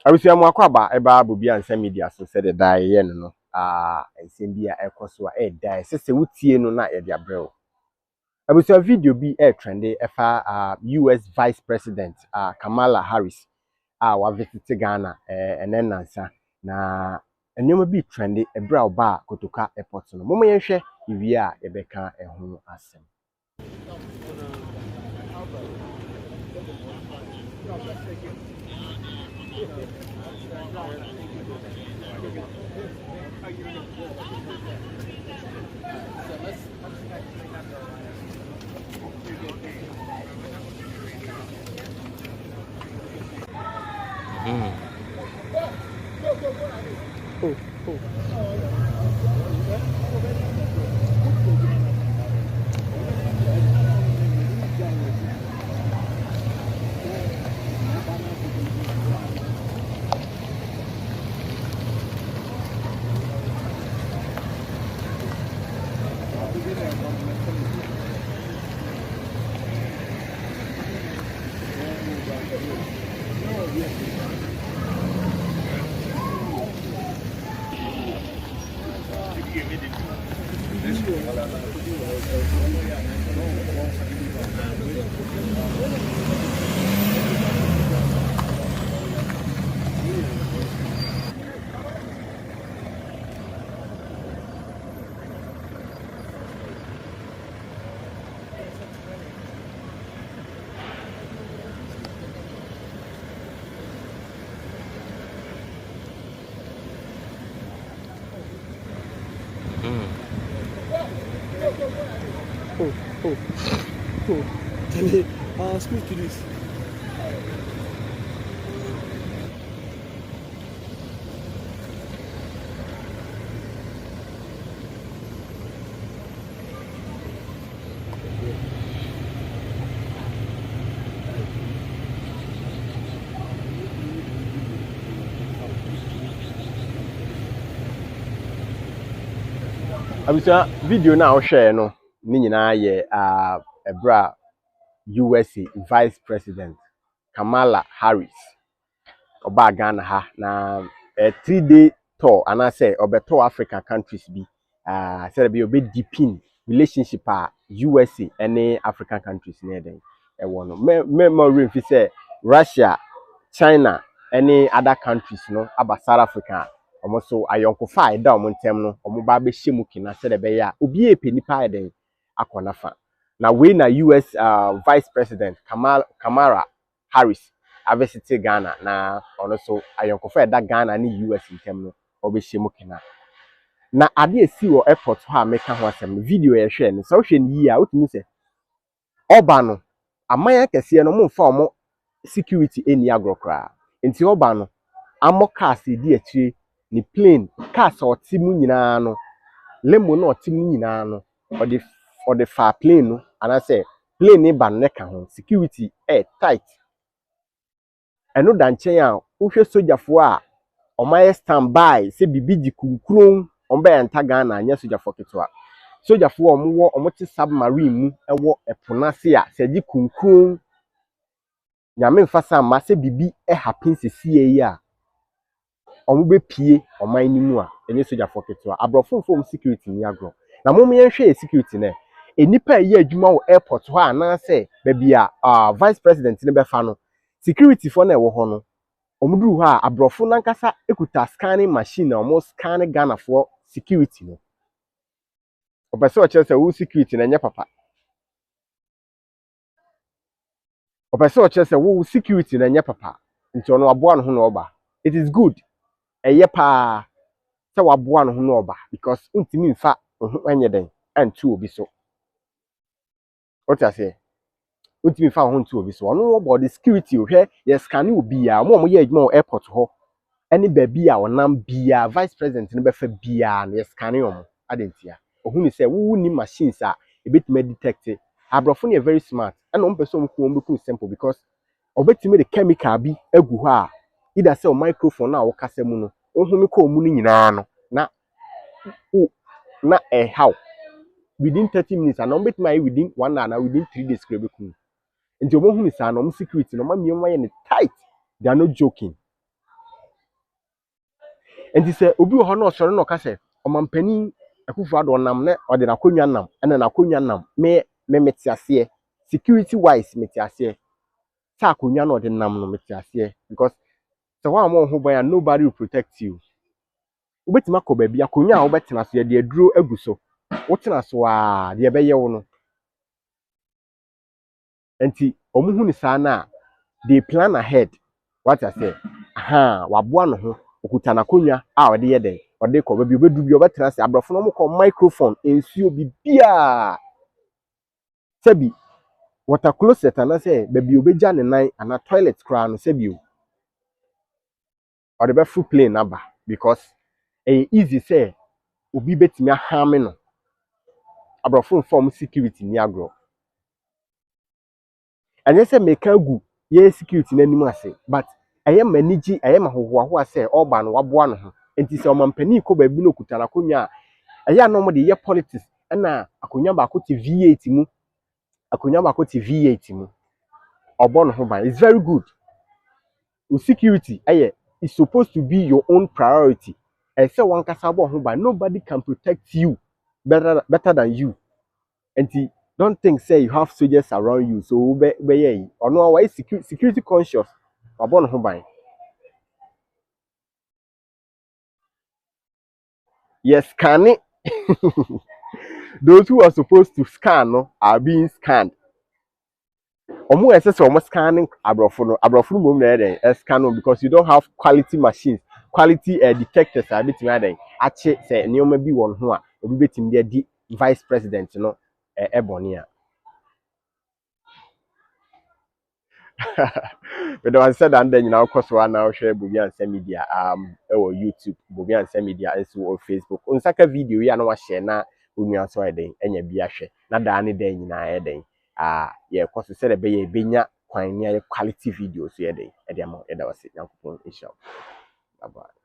Abusia mu akwaba eba bobi ansa media so said da ye no ensem bia ekoso a da sese wutie no na ye dia brɛ. Abusia video bi trende efa US Vice President Kamala Harris wa visit Ghana enen nansa na enema bi trende ebra oba kotoka airport no. Momo yenhwɛ iwie a ye beka ehunu asem. Speak to this. Abusia video na o share no ni nyina ye ebra USA Vice President Kamala Harris oba Ghana ha na 3-day tour and I say obeto African countries bi said be obe deepen relationship USA any African countries near them e wono me more fi say Russia, China any other countries no aba South Africa omoso ayonkofa ida omontem no omoba be hyemu kina said be ya obi e penipa eden akonafa na we na US Vice President Kamala Harris visit Ghana na ono so ayonkofa eda Ghana ni US ntem no obehyemu kina na ade esi wo airport ha meka ho asem video ye hwe no so hwe ni yi a otumi se oba no amanya kese no momfa omo security eni agrokra enti oba no amo cars di akire ni plane cars otimu nyina no lemo no otimu nyina no ode fa plane no ana say plane ni ba no ka ho security tight eno da nchen a wohwe sojafo a omaye standby se bibi di kunkron omba enta Ghana anya sojafo ketwa sojafo omo te submarine mu ewo eponase a se di kunkron nyame mfasa ma se bibi happen sesie yi a omo be pie oman ni mu a enye sojafo ketwa abrofo security ni agro na mom yenhwe security ne enipa yi adwuma wo airport ho ana se ba bia vice president ne be fa no security for na ewo ho no omuduru ha abrofo nankasa ekuta scanning machine omo scan Ghana for security no opese o chese wo security na nya papa opese o chese wo security na nya papa nti ono aboa no ho na oba it is good eye pa se waboa no ho na oba because untimi mfa anye den antu obi so what I say untimi mfa ho ntu obi so ono oba the security o hwe ye scan obi a mo ye adwuma airport ho any baby a onam bia vice president ne befa bia na scan omo adentia ohunu say wo ni machines a ebetime detect abrofo ne very smart and on person ko mbeku simple because obetime the chemical bi agu ho a either say o microphone na wo kasa mu no ohunu ko mu ni nyina no na how within 30 minutes and obetime within 1 hour na within 3 days krebeku nti omohunu say no security no ma miema ye ne tight they are not joking And he said, Obi Hono, sorry, no case, or Mampeni, a Kufado nam, or the Nakunya nam, and an Akunya nam, me metiasie, security wise, metiasie, Takunya no the nam no metiasie, because so one more who by nobody will protect you. Ubetima ko baby, Akunya, Ubetina, so ye drew a guso. What's in us, wa, the Abeyono. And see, Omuhuni sana, they plan ahead. What I say, aha, wabuano ho, okutana konya, ode ye den, ode ko baby obedu bi obetena se abrofo no mo ko microphone ensuo bibia. Sebi, water closet and I say, baby obeja ne nan ana toilet kra no sebi o. Ode be full plane naba because easy say obi betimi ahame no. Abrofo form security ni agro. Anye se meka gu ye security n'anim ase, but eye maniji eye mahohoaho ase oba no waboa no ho. Enti se omampani ko baabi no kutana konya eye anom de ye politics na akonya ba ko ti V8 mu akonya ba ko ti V8 mu obo no ho ban. It's very good. Security eye is supposed to be your own priority. I say one kasa bo ho ban, nobody can protect you better than you. Enti don't think say you have soldiers around you so be ye or no why security conscious obo no ho ban. Yes, scan it. Those who are supposed to scan no, are being scanned. Omo ese omo scanning abrofo no mom na dey scan no because you don't have quality machines, quality detectors a bit me dey ache say neoma bi won ho a obi betim dey di vice president no ebony a. But I said and then you know cause one now share Bobia and media or YouTube Bobia and media and so or Facebook on saka video ya na wa share na onua so eden enya bia hwe na da ne den nyina eden yeah cause said be ye benya kwan ne quality videos so eden e dey am e da wase yankopon inshallah. Bye bye.